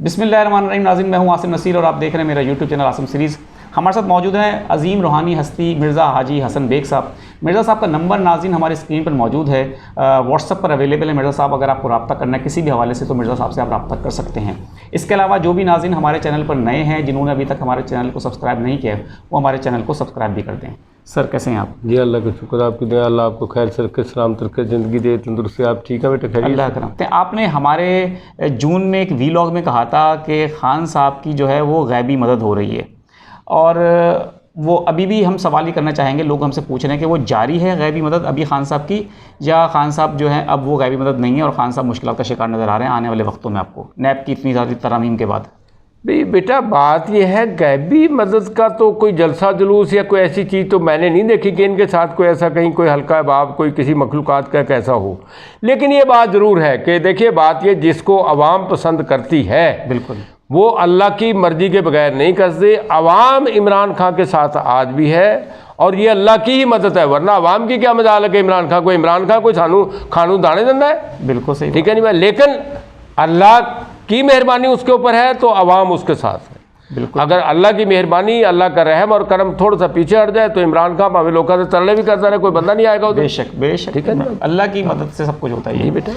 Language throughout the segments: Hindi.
बिस्मिल्लाहिर्रहमानिर्रहीम। नाज़रीन, मैं हूं आसिम नसीर और आप देख रहे हैं मेरा यूट्यूब चैनल आसिम सीरीज़। हमारे साथ मौजूद हैं अजीम रूहानी हस्ती मिर्ज़ा हाजी हसन बेग साहब। मिर्ज़ा साहब का नंबर नाज़रीन हमारी स्क्रीन पर मौजूद है, व्हाट्सअप पर अवेलेबल है। मिर्ज़ा साहब अगर आपको रब्ता करना है किसी भी हवाले से तो मिर्ज़ा साहब से आप रब्ता कर सकते हैं। इसके अलावा जो भी नाज़रीन हमारे चैनल पर नए हैं, जिन्होंने अभी तक हमारे चैनल को सब्सक्राइब नहीं किया है, वो हमारे चैनल को सब्सक्राइब भी कर दें। सर कैसे हैं आप? जी अल्लाह का शुक्र, आपकी दुआ, अल्लाह आपको खैर सरके सलामत रखे, ज़िंदगी दे, तंदुरुस्ती। आप ठीक है बेटा? खैर अल्लाह करम। आपने हमारे जून में एक वीलॉग में कहा था कि खान साहब की जो है वो गैबी मदद हो रही है, और वो अभी भी हम सवाल ही करना चाहेंगे, लोग हमसे पूछ रहे हैं कि वो जारी है गैबी मदद अभी खान साहब की, या खान साहब जो है अब वो गैबी मदद नहीं है और खान साहब मुश्किल का शिकार नज़र आ रहे हैं आने वाले वक्तों में आपको नैब की इतनी सारी तरमीम के बाद? भाई बेटा, बात यह है गैबी मदद का तो कोई जलसा जुलूस या कोई ऐसी चीज़ तो मैंने नहीं देखी कि इनके साथ कोई ऐसा कहीं कोई हल्का बाब कोई किसी मखलूक़ात का कैसा हो। लेकिन ये बात ज़रूर है कि देखिए, बात ये जिसको अवाम पसंद करती है बिल्कुल वो अल्लाह की मर्ज़ी के बगैर नहीं करते। अवाम इमरान खान के साथ आज भी है और ये अल्लाह की ही मदद है, वरना अवाम की क्या मजाल है कि इमरान खान कोई खानू दाने देना है। बिल्कुल सही, ठीक है नहीं भाई, लेकिन अल्लाह की मेहरबानी उसके ऊपर है तो अवाम उसके साथ है। बिल्कुल, अगर अल्लाह की मेहरबानी, अल्लाह का रहम और करम थोड़ा सा पीछे हट जाए तो इमरान खान भावे लोगों से तरले भी करता रहे, कोई बंदा नहीं आएगा उधर। बेशक बेशक, ठीक है ना, अल्लाह की मदद से सब कुछ होता है। जी बेटा।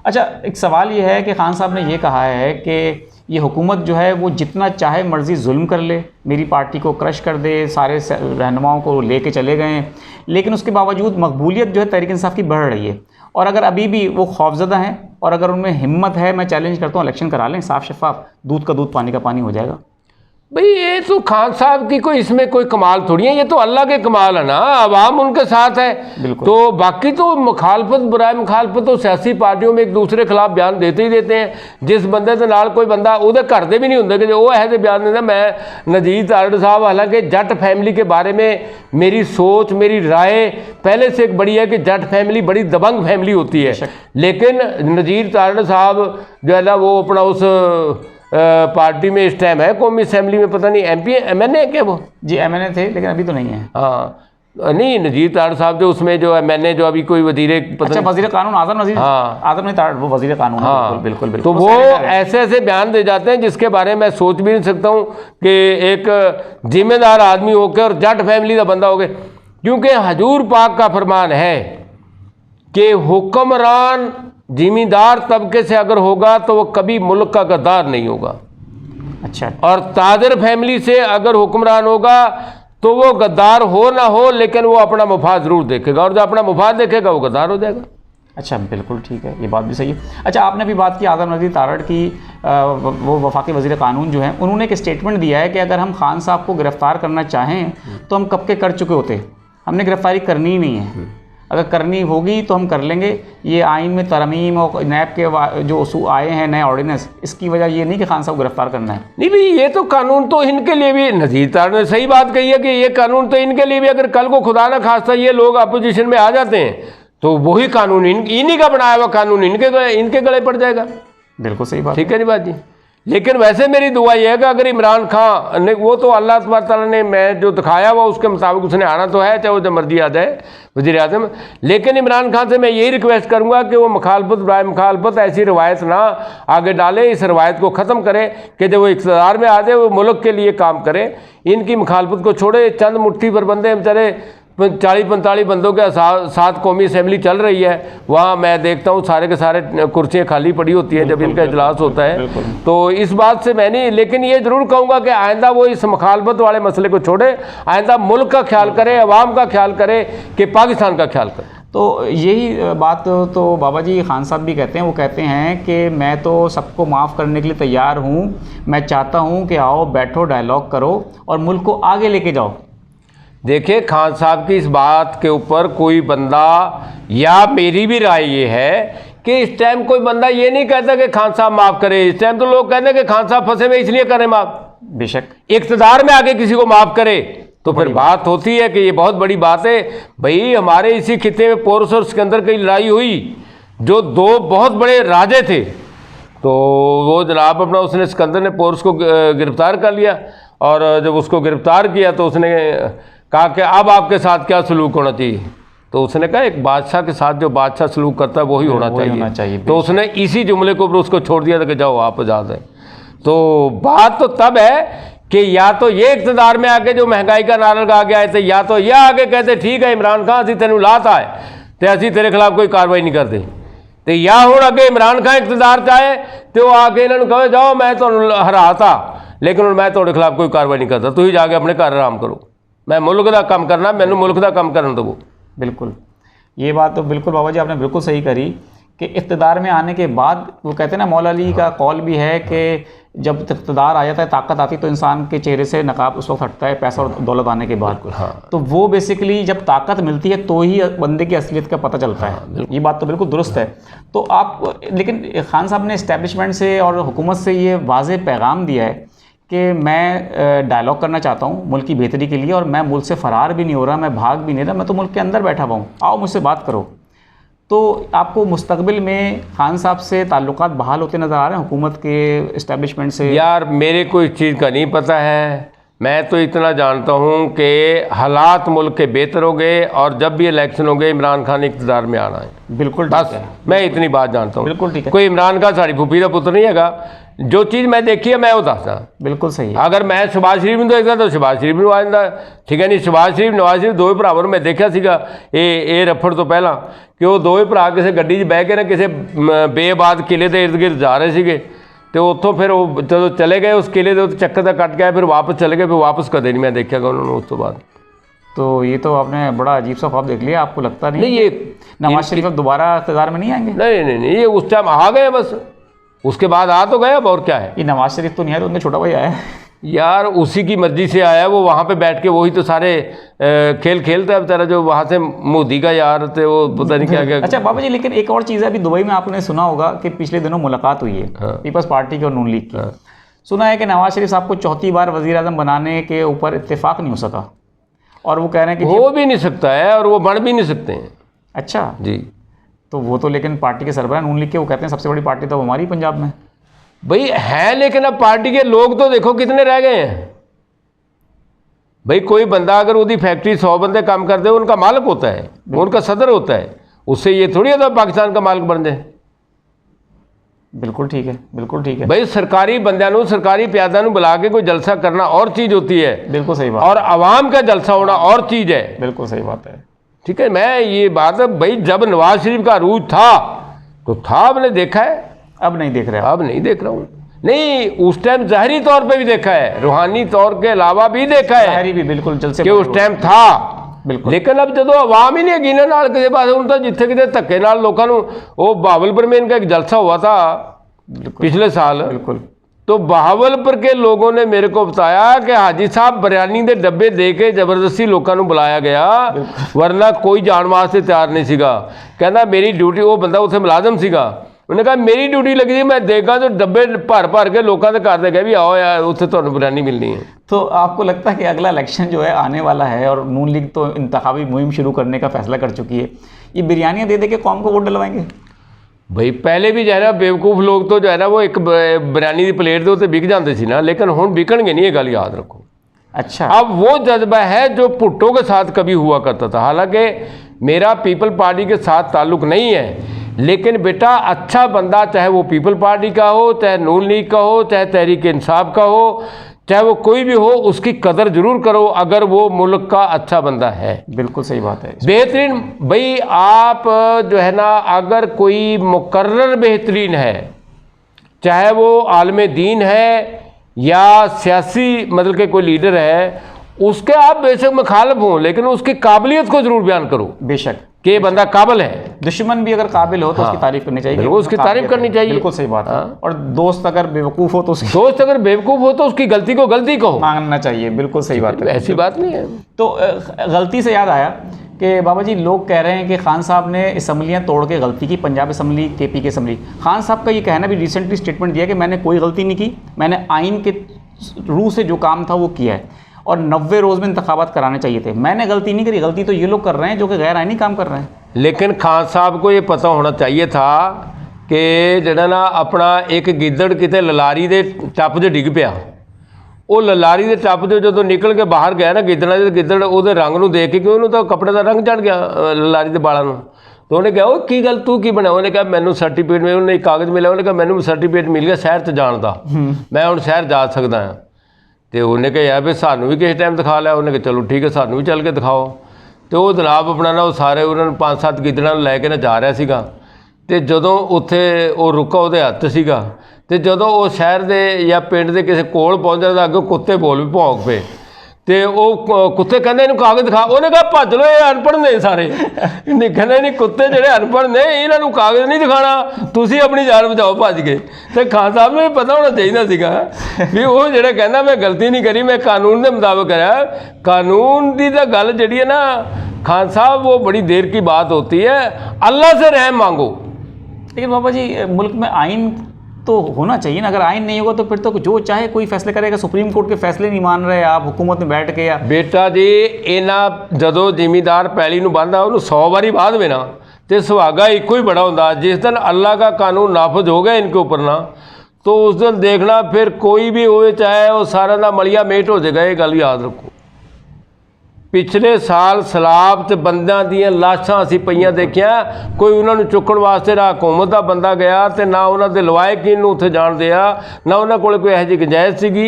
अच्छा, एक सवाल ये है कि खान साहब ने ये कहा है कि ये हुकूमत जो है वो जितना चाहे मर्जी जुल्म कर ले, मेरी पार्टी को क्रश कर दे, सारे रहनुमाओं को लेके चले गए, लेकिन उसके बावजूद मकबूलियत जो है तहरीक इंसाफ की बढ़ रही है। और अगर अभी भी वो खौफजदा हैं और अगर उनमें हिम्मत है, मैं चैलेंज करता हूँ इलेक्शन करा लें, साफ शफाफ, दूध का दूध पानी का पानी हो जाएगा। भाई ये तो खान साहब की कोई इसमें कोई कमाल थोड़ी है, ये तो अल्लाह के कमाल है ना, अवाम उनके साथ है। तो बाकी तो मुखालफत, बुराई मुखालफत तो सियासी पार्टियों में एक दूसरे खिलाफ बयान देते ही देते हैं। जिस बंदे के नाल कोई बंदा उहदे घर दे भी नहीं होंगे कि वो ऐसे बयान देता। मैं नजीर तारड़ साहब, हालांकि जट फैमिली के बारे में मेरी सोच, मेरी राय पहले से एक बड़ी है कि जट फैमिली बड़ी दबंग फैमिली होती है, लेकिन नजीर तारड़ साहब जो है ना वो अपना उस पार्टी में इस टाइम है, कौमी असेंबली में, पता नहीं MP MNA है क्या वो? जी MNA थे, लेकिन अभी तो नहीं है। हाँ नहीं, नजीर तारड़ साहब जो उसमें जो MNA जो अभी कोई वजीर, अच्छा वजीर कानून आजम नजीर, हाँ आजम नहीं तारड़, वो वजीर कानून। हाँ बिल्कुल बिल्कुल। तो वो ऐसे ऐसे बयान दे जाते हैं जिसके बारे में मैं सोच भी नहीं सकता हूँ कि एक जिम्मेदार आदमी होकर और जट फैमिली का बंदा हो गया, क्योंकि हजूर पाक का फरमान है कि हुक्मरान जिम्मेदार तबके से अगर होगा तो वो कभी मुल्क का गद्दार नहीं होगा। अच्छा, और ताजर फैमिली से अगर हुक्मरान होगा तो वो गद्दार हो ना हो, लेकिन वो अपना मुफाद ज़रूर देखेगा, और जो अपना मुफाद देखेगा वो गद्दार हो जाएगा। अच्छा बिल्कुल ठीक है, ये बात भी सही है। अच्छा, आपने भी बात की आज़म नज़ीर तारड़ की, वो वफाकी वज़ीर कानून जो हैं, उन्होंने एक स्टेटमेंट दिया है कि अगर हम खान साहब को गिरफ़्तार करना चाहें तो हम कब के कर चुके होते, हमने गिरफ़्तारी करनी ही नहीं है, अगर करनी होगी तो हम कर लेंगे। ये आइन में तरमीम और नैब के जो उसूल आए हैं, नए ऑर्डिनेंस, इसकी वजह ये नहीं कि खान साहब को गिरफ्तार करना है। नहीं भाई, ये तो कानून तो इनके लिए भी, नज़ीर तारड़ ने सही बात कही है कि ये कानून तो इनके लिए भी, अगर कल को खुदा ना खास्ता ये लोग अपोजिशन में आ जाते हैं तो वही कानून इन्हीं का बनाया हुआ कानून इनके गले पड़ जाएगा। बिल्कुल सही बात, ठीक है नहीं बात जी। लेकिन वैसे मेरी दुआ यह है कि अगर इमरान खान ने, वो तो अल्लाह तबारक तआला ने मैं जो दिखाया हुआ उसके मुताबिक उसने आना तो है, चाहे वो जब मर्जी आ जाए वज़ीर आज़म। लेकिन इमरान खान से मैं यही रिक्वेस्ट करूँगा कि वो मुखालफत, बुराई मुखालफत ऐसी रवायत ना आगे डाले, इस रवायत को ख़त्म करे कि जब वो इक़्तिदार में आ जाए वो मुल्क के लिए काम करे, इनकी मुखालफत को छोड़े। चंद मुट्ठी पर बंदे बेचारे 40-45 बंदों के साथ कौमी असेंबली चल रही है, वहाँ मैं देखता हूँ सारे के सारे कुर्सियाँ खाली पड़ी होती हैं जब इनका इजलास होता है। तो इस बात से मैं नहीं, लेकिन ये ज़रूर कहूँगा कि आइंदा वो इस मुखालफत वाले मसले को छोड़े, आइंदा मुल्क का ख्याल करे, अवाम का ख्याल करे, कि पाकिस्तान का ख्याल करे। तो यही बात तो बाबा जी खान साहब भी कहते हैं, वो कहते हैं कि मैं तो सबको माफ़ करने के लिए तैयार हूँ, मैं चाहता हूँ कि आओ बैठो, डायलॉग करो और मुल्क को आगे लेके जाओ। देखिए, खान साहब की इस बात के ऊपर कोई बंदा, या मेरी भी राय ये है कि इस टाइम कोई बंदा ये नहीं कहता कि खान साहब माफ़ करे। इस टाइम तो लोग कहते हैं कि खान साहब फंसे हुए इसलिए करें माफ़। बेशक इक़्तिदार में आके किसी को माफ़ करे तो फिर बात होती है कि ये बहुत बड़ी बात है। भाई हमारे इसी खिते में पोरस और सिकंदर की लड़ाई हुई, जो दो बहुत बड़े राजे थे, तो वो जनाब अपना उसने, सिकंदर ने पोरस को गिरफ़्तार कर लिया, और जब उसको गिरफ़्तार किया तो उसने कहा कि अब आपके साथ क्या सलूक होना चाहिए। तो उसने कहा एक बादशाह के साथ जो बादशाह सलूक करता है वही होना चाहिए। तो उसने इसी जुमले को उसको छोड़ दिया था कि जाओ आप आज़ाद है। तो बात तो तब है कि या तो ये इक़्तिदार में आके जो महंगाई का नारा लगा के आए थे, या तो ये आगे कहते ठीक है इमरान खान असी तेन लाता है तो असी तेरे खिलाफ कोई कार्रवाई नहीं करते, तो या हुण अगे इमरान खान इक़्तिदार चाहे तो आके इन्होंने कहे जाओ मैं तो हराता लेकिन हुण मैं तुहाडे खिलाफ कोई कार्रवाई नहीं करता, तुसीं जाके अपने घर आराम करो, मैं मुल्क का काम करना, मैनूं मुल्क का काम करन दवो। बिल्कुल, ये बात तो बिल्कुल बाबा जी आपने बिल्कुल सही करी कि इक़्तिदार में आने के बाद वो कहते हैं ना, मौला अली का कौल भी है कि जब इक़्तिदार आ जाता है, ताकत आती तो इंसान के चेहरे से नकाब उस वक्त हटता है, पैसा और दौलत आने के बाद। हाँ। तो वो बेसिकली जब ताकत मिलती है तो ही बंदे की असलियत का पता चलता है। ये बात तो बिल्कुल दुरुस्त है। तो आप, लेकिन खान साहब ने इस्टेब्लिशमेंट से और हुकूमत से ये वाज़ेह पैगाम दिया है कि मैं डायलॉग करना चाहता हूँ मुल्क की बेहतरी के लिए, और मैं मुल्क से फ़रार भी नहीं हो रहा, मैं भाग भी नहीं रहा, मैं तो मुल्क के अंदर बैठा हुआ हूँ, आओ मुझसे बात करो। तो आपको मुस्तकबिल में खान साहब से ताल्लुकात बहाल होते नज़र आ रहे हैं हुकूमत के इस्टेब्लिशमेंट से? यार मेरे को इस चीज़ का नहीं पता है, मैं तो इतना जानता हूँ कि हालात मुल्क के बेहतर हो गए और जब भी इलेक्शन हो गए इमरान खान इक़्तिदार में आना है। बिल्कुल बस मैं इतनी बात जानता हूँ। बिल्कुल ठीक है। कोई इमरान खान साड़ी फूफी का पुत्र नहीं हैगा, जो चीज़ मैं देखी है मैं वो दसदा। बिल्कुल सही है। अगर मैं शहबाज शरीफ ਨੂੰ देखदा तो शहबाज शरीफ ਨੂੰ आ ਜਾਂਦਾ, ठीक है नहीं, शहबाज शरीफ नवाज शरीफ दोवें भरावां ਨੂੰ मैं देखा सीगा ये रफड़ तो पहला कि वो दोवें भरा किसी गड्डी 'ਚ बह के ना किसी बेआबाद किले के इर्द गिर्द जा रहे ਸੀਗੇ तो उत्थों फिर वो जो चले गए उस किले के चक्कर का कट गया, फिर वापस चले गए, फिर वापस कदे नहीं मैं देखा उन्होंने उस तो बाद। तो ये तो आपने बड़ा अजीब सा ख्वाब देख लिया, आपको लगता नहीं ये नवाज शरीफ अब दोबारा इक़्तिदार में नहीं आएंगे? नहीं, ये उस टाइम आ गए, बस उसके बाद आ तो गए, अब और क्या है। ये नवाज शरीफ तो नहीं आया, तो उनका छोटा भाई आया है। यार उसी की मर्जी से आया, वो वहाँ पे बैठ के वही तो सारे खेल खेलता है बेचारा, जो वहाँ से मोदी का यार थे वो पता नहीं क्या क्या। अच्छा बाबा जी, लेकिन एक और चीज़ है, अभी दुबई में आपने सुना होगा कि पिछले दिनों मुलाकात हुई है पीपल्स पार्टी की और नून लीग की। सुना है कि नवाज शरीफ साहब को चौथी बार वज़ीर आज़म बनाने के ऊपर इत्तेफाक नहीं हो सका, और वो कह रहे हैं कि हो भी नहीं सकता है और वो बन भी नहीं सकते हैं। अच्छा जी, तो वो तो लेकिन पार्टी के सरबराह नून लीग के, वो कहते हैं सबसे बड़ी पार्टी तो हमारी पंजाब में भाई है, लेकिन अब पार्टी के लोग तो देखो कितने रह गए हैं भाई। कोई बंदा अगर उसकी फैक्ट्री 100 बंदे काम करते हैं, उनका मालिक होता है, उनका सदर होता है, उससे ये थोड़ी है पाकिस्तान का मालिक बन जाए। बिल्कुल ठीक है, बिल्कुल ठीक है भाई। सरकारी बंदियां सरकारी प्यादा बुला के कोई जलसा करना और चीज़ होती है, बिल्कुल सही बात, और आवाम का जलसा होना और चीज़ है। बिल्कुल सही बात है। ठीक है, मैं ये बात है भाई, जब नवाज शरीफ का अरूज था तो था, आपने देखा है, अब नहीं देख रहे, अब नहीं देख रहा हूँ। नहीं, उस टाइम ज़ाहरी तौर पे भी देखा है, रूहानी तौर के अलावा भी देखा है, ज़ाहरी भी बिल्कुल जलसे कि उस टाइम था बिल्कुल। लेकिन अब जो आवाम ही नहीं है गिने नाल किसी पास, ਹੁਣ ਤਾਂ जिथे किते धक्के नाल लोगों ਨੂੰ, वो बहावलपुर में इनका एक जलसा हुआ था पिछले साल, बिल्कुल। तो बहावलपुर के लोगों ने मेरे को बताया कि हाजी साहब बिरयानी के डब्बे दे के जबरदस्ती लोगों को बुलाया गया, वरना कोई जान वास्ते तैयार नहीं सीगा। कहना मेरी ड्यूटी, वो बंदा उत्थे मुलाजम सीगा, उन्हें कहा मेरी ड्यूटी लगी थी, मैं देगा तो डब्बे भर भर के लोगों के घर दे गए भी आओ यार उत्थे तुहानू बिरयानी मिलनी है। तो आपको लगता है कि अगला इलेक्शन जो है आने वाला है, और नून लीग तो इंतखाबी मुहिम शुरू करने का फैसला कर चुकी है, ये बिरयानियाँ दे दे के कौम को वोट डलवाएंगे? भाई पहले भी जो है ना बेवकूफ़ लोग तो जो है ना वो एक बिरयानी की प्लेट के उत्ते विक जाते सी ना, लेकिन हुण विकणगे नहीं, ये गल याद रखो। अच्छा, अब वो जज्बा है जो भुट्टो के साथ कभी हुआ करता था। हालांकि मेरा पीपल पार्टी के साथ ताल्लुक़ नहीं है, लेकिन बेटा अच्छा बंदा, चाहे वो पीपल पार्टी का हो, चाहे नून लीग का हो, चाहे तहरीक इंसाफ का हो, चाहे वो कोई भी हो, उसकी कदर जरूर करो अगर वो मुल्क का अच्छा बंदा है। बिल्कुल सही बात है, बेहतरीन। भाई आप जो है ना, अगर कोई मुकर्रर बेहतरीन है, चाहे वो आलम दीन है या सियासी मतलब के कोई लीडर है, उसके आप बेशक मुखालिफ हों, लेकिन उसकी काबिलियत को जरूर बयान करो बेशक कि बंदा काबिल है। दुश्मन भी अगर काबिल हो तो उसकी तारीफ करनी चाहिए, बिल्कुल उसकी तारीफ करनी चाहिए, बिल्कुल सही बात है। और दोस्त अगर बेवकूफ़ हो तो उसकी गलती को गलती कहो, मानना चाहिए, बिल्कुल सही बात है, ऐसी बात नहीं है। तो गलती से याद आया कि बाबा जी लोग कह रहे हैं कि खान साहब ने असम्बलियाँ तोड़ के गलती की, पंजाब असम्बली, KP की असम्बली। खान साहब का ये कहना भी रिसेंटली स्टेटमेंट दिया कि मैंने कोई गलती नहीं की, मैंने आइन के रूह से जो काम था वो किया है, और 90 रोज़ में इंतखाबात कराने चाहिए थे, मैंने गलती नहीं करी। गलती तो ये लोग कर रहे हैं जो कि गैर आइनी काम कर रहे हैं। लेकिन खान साहब को ये पता होना चाहिए था कि जड़ा ना अपना एक गिद्दड़ किते ललारी दे टप 'ਚ डिग पिया, वो ललारी के टप 'ਚੋਂ ਜਦੋਂ निकल के बाहर गया ना गिद्दड़ा, गिद्दड़ ਉਹਦੇ रंग ਨੂੰ देख के, कि ਉਹਨੂੰ ਤਾਂ कपड़े का रंग चढ़ गया ललारी के बालों ਨੂੰ, तो उन्हें कहा की गल तू की बनाया, उन्हें कहा मैनू सर्टिफिकेट में उन्हें कागज़ मिला, उन्हें कहा मैनू सर्टिफिकेट मिल गया शहर च जाण दा, मैं हुण शहर जा सकदा हाँ। तो उन्हें कहा यार भी सानू भी किसी टाइम दिखा लिया, उन्हें कहा चलो ठीक है सानू भी चल के दिखाओ। तो वो जनाब अपना ना वो सारे उन्होंने 5-7 गिदड़ां नूं लैके ना जा रहा सीगा, ते जदों उत्थे वो रुका उहदे हत्थ सीगा, ते जदों वो शहर दे या पिंड दे किसी कोल पहुंचा तां अगे कुत्ते बोल भी भौंक पे, ते वो कुत्ते कहंदे इहनूं कागज़ दिखा, उन्हें कहा भज लो ये अनपढ़ ने सारे, कहंदे नहीं कुत्ते जिहड़े अनपढ़ ने इन्हां नूं कागज़ नहीं दिखाना, तुसीं अपनी जान बचाओ भज के। ते खान साहब नूं पता होना चाहिए सीगा भी वो जिहड़ा कहंदा मैं गलती नहीं करी, मैं कानून के मुताबिक कराया। कानून की तो गल जिहड़ी है ना खान साहब वो बड़ी देर की बात होती है, अल्लाह से रहम मांगो। लेकिन बाबा जी मुल्क में आइन तो होना चाहिए ना, अगर आइन नहीं होगा तो फिर तो जो चाहे कोई फैसले करेगा, सुप्रीम कोर्ट के फैसले नहीं मान रहे आप हुकूमत में बैठ के। या बेटा जी इन्हां जदों जिमीदार पैली नूं बंदा उन्होंने 100 बारी बांध देना तो सुहागा एको ही बड़ा होंदा। जिस दिन अल्लाह का कानून नाफज हो गया इनके ऊपर ना, तो उस दिन देखना फिर कोई भी होए चाहे वो सारा का मलिया मेट हो जाएगा। ये गल याद रखो। पिछले साल सलाब ते बंदियां दियां लाशां असीं पईयां देखियां, कोई उन्होंने चुकण वास्ते ना हुकूमत का बंदा गया तो ना उन्होंने लवायकीन नूं उत्थे जाण दिया, ना उन्होंने कोल कोई इहो जी गुंजाइश सीगी।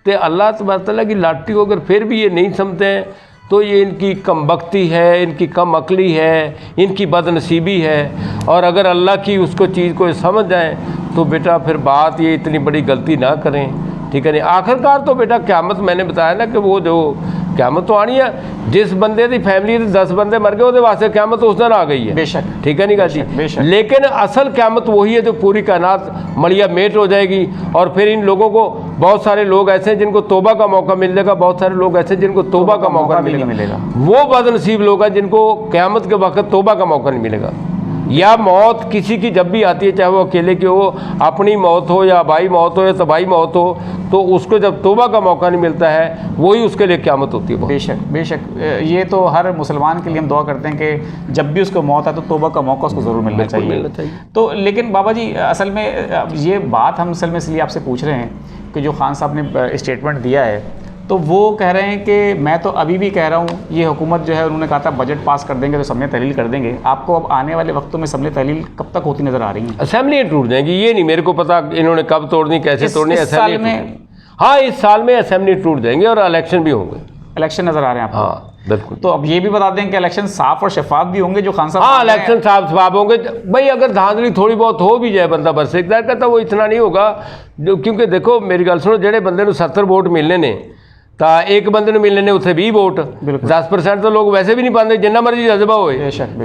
ते अल्लाह तबारक तआला की लाठी को अगर फिर भी ये नहीं समझते हैं तो ये इनकी कमबख्ती है, इनकी कम अकली है, इनकी बदनसीबी है। और अगर अल्लाह की उसको चीज़ को समझ जाए तो बेटा फिर बात ये इतनी बड़ी गलती ना करें, ठीक है नहीं। आखिरकार तो बेटा क़यामत मैंने बताया ना कि वो जो क़यामत तो आनी है, जिस बंदे की फैमिली 10 बंदे मर गए वो वास्ते क़यामत उस दिन आ गई है, बेशक, ठीक है नहीं गाजी। लेकिन असल क़यामत वही है जो पूरी कायनात मलिया मेट हो जाएगी। और फिर इन लोगों को बहुत सारे लोग ऐसे हैं जिनको तौबा का मौका मिलेगा, बहुत सारे लोग ऐसे हैं जिनको तौबा का मौका मिलेगा। वो बदनसीब लोग हैं जिनको क़यामत के वक्त तौबा का मौका नहीं मिलेगा। या मौत किसी की जब भी आती है, चाहे वो अकेले की हो, अपनी मौत हो या भाई मौत हो या तबाही मौत हो, तो उसको जब तौबा का मौका नहीं मिलता है वही उसके लिए क़यामत होती है। बेशक बेशक, ये तो हर मुसलमान के लिए हम दुआ करते हैं कि जब भी उसको मौत आए तो तौबा का मौका उसको ज़रूर मिलना चाहिए। तो लेकिन बाबा जी असल में ये बात हम असल में इसलिए आपसे पूछ रहे हैं कि जो खान साहब ने स्टेटमेंट दिया है तो वो कह रहे हैं कि मैं तो अभी भी कह रहा हूँ ये हुकूमत जो है उन्होंने कहा था बजट पास कर देंगे तो असम्बली तहलील कर देंगे। आपको अब आने वाले वक्तों में असम्बली तहलील कब तक होती नज़र आ रही है? असेंबली टूट जाएंगी, ये नहीं मेरे को पता इन्होंने कब तोड़नी, कैसे तोड़नी। इस साल में, हाँ इस साल में असेंबली टूट जाएंगे और इलेक्शन भी होंगे। इलेक्शन नज़र आ रहे हैं आपको? हाँ बिल्कुल। तो अब ये भी बता दें कि इलेक्शन साफ और शफाफ भी होंगे जो खान साहब? हाँ इलेक्शन साफ शफाफ होंगे भाई। अगर धांधली थोड़ी बहुत हो भी जाए बंदा बरसे करता वो इतना नहीं होगा, क्योंकि देखो मेरी गल सुनो, जेडे बंदे को 70 वोट मिलने ने तो एक बंदे ने मिलने ने उत्थे 20 वोट, 10% तो लोग वैसे भी नहीं पाते जिन्ना मर्जी जज्बा हो,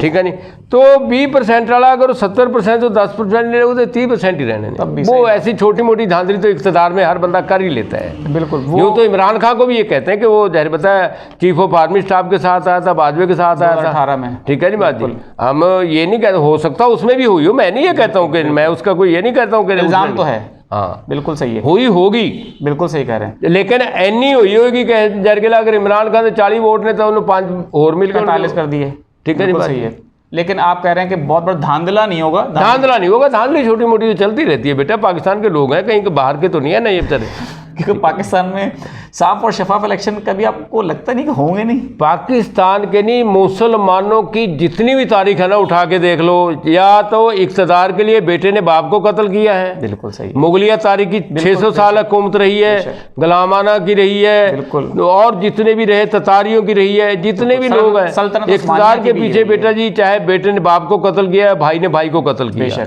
ठीक है नहीं। तो 20% वाला अगर 70% तो 10% ले वो 30% ही रहने। वो ऐसी छोटी मोटी धांधली तो इख्तियार में हर बंदा कर ही लेता है। बिल्कुल। यूँ तो इमरान खान को भी ये कहते हैं कि वो जहर बताया चीफ ऑफ आर्मी स्टाफ के साथ आया था, बाजवे के साथ आया था 2018 में, ठीक है नहीं बात जी। हम ये नहीं कहते, हो सकता उसमें भी हुई हो, मैं नहीं ये कहता हूँ कि मैं उसका कोई ये नहीं कहता हूँ कि इल्ज़ाम तो है। हाँ बिल्कुल सही है, हुई होगी, बिल्कुल सही कह रहे हैं। लेकिन एनी हुई होगी कि जरगेला अगर इमरान खान से 40 वोट ने तो उन्होंने 5 और मिल गए 45 कर दिए, ठीक है नहीं सही है। लेकिन आप कह रहे हैं कि बहुत बड़ा धांधला नहीं होगा? धांधला नहीं होगा, धांधली छोटी मोटी तो चलती रहती है बेटा। पाकिस्तान के लोग हैं, कहीं के बाहर के तो नहीं है ना ये बेचारे। क्योंकि पाकिस्तान में साफ और शफाफ इलेक्शन कभी आपको लगता नहीं कि होंगे नहीं? पाकिस्तान के नहीं, मुसलमानों की जितनी भी तारीख है ना उठा के देख लो, या तो इक़्तिदार के लिए बेटे ने बाप को कत्ल किया है, बिल्कुल सही। मुगलिया तारीख की 600 साल हुकूमत रही है, गुलामाना की रही है, और जितने भी रहे ततारियों की रही है, जितने भी लोग हैं इक़्तिदार के पीछे बेटा जी, चाहे बेटे ने बाप को कत्ल किया है, भाई ने भाई को कत्ल किया।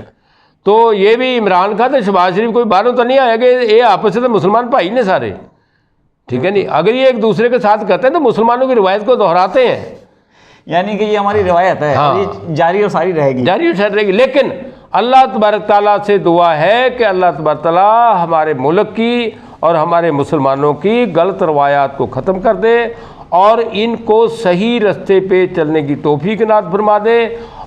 तो ये भी इमरान खान तो शहबाज शरीफ कोई बाहरों तो नहीं आया कि ये आपस में तो मुसलमान भाई ने सारे, ठीक है नहीं। अगर ये एक दूसरे के साथ करते हैं तो मुसलमानों की रिवायत को दोहराते हैं, यानी कि ये हमारी रिवायत है। हाँ। ये जारी और सारी रहेगी, जारी और सारी रहेगी। लेकिन अल्लाह तबारक ताला से दुआ है कि अल्लाह तबारक ताला हमारे मुल्क की और हमारे मुसलमानों की गलत रवायात को ख़त्म कर दे और इनको सही रास्ते पे चलने की तौफीक इनात फरमा दे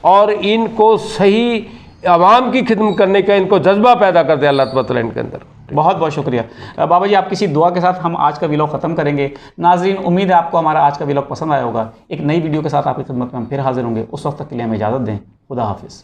और इनको सही आवाम की खिदमत करने का इनको जज्बा पैदा कर दे अल्लाह ताला इनके अंदर। बहुत बहुत शुक्रिया बाबा जी, आप किसी दुआ के साथ हम आज का व्लॉग ख़त्म करेंगे। नाज़रीन, उम्मीद है आपको हमारा आज का व्लॉग पसंद आया होगा। एक नई वीडियो के साथ आपकी खिदमत में हम फिर हाजिर होंगे। उस वक्त तक के लिए हमें इजाज़त दें। खुदा हाफिज़।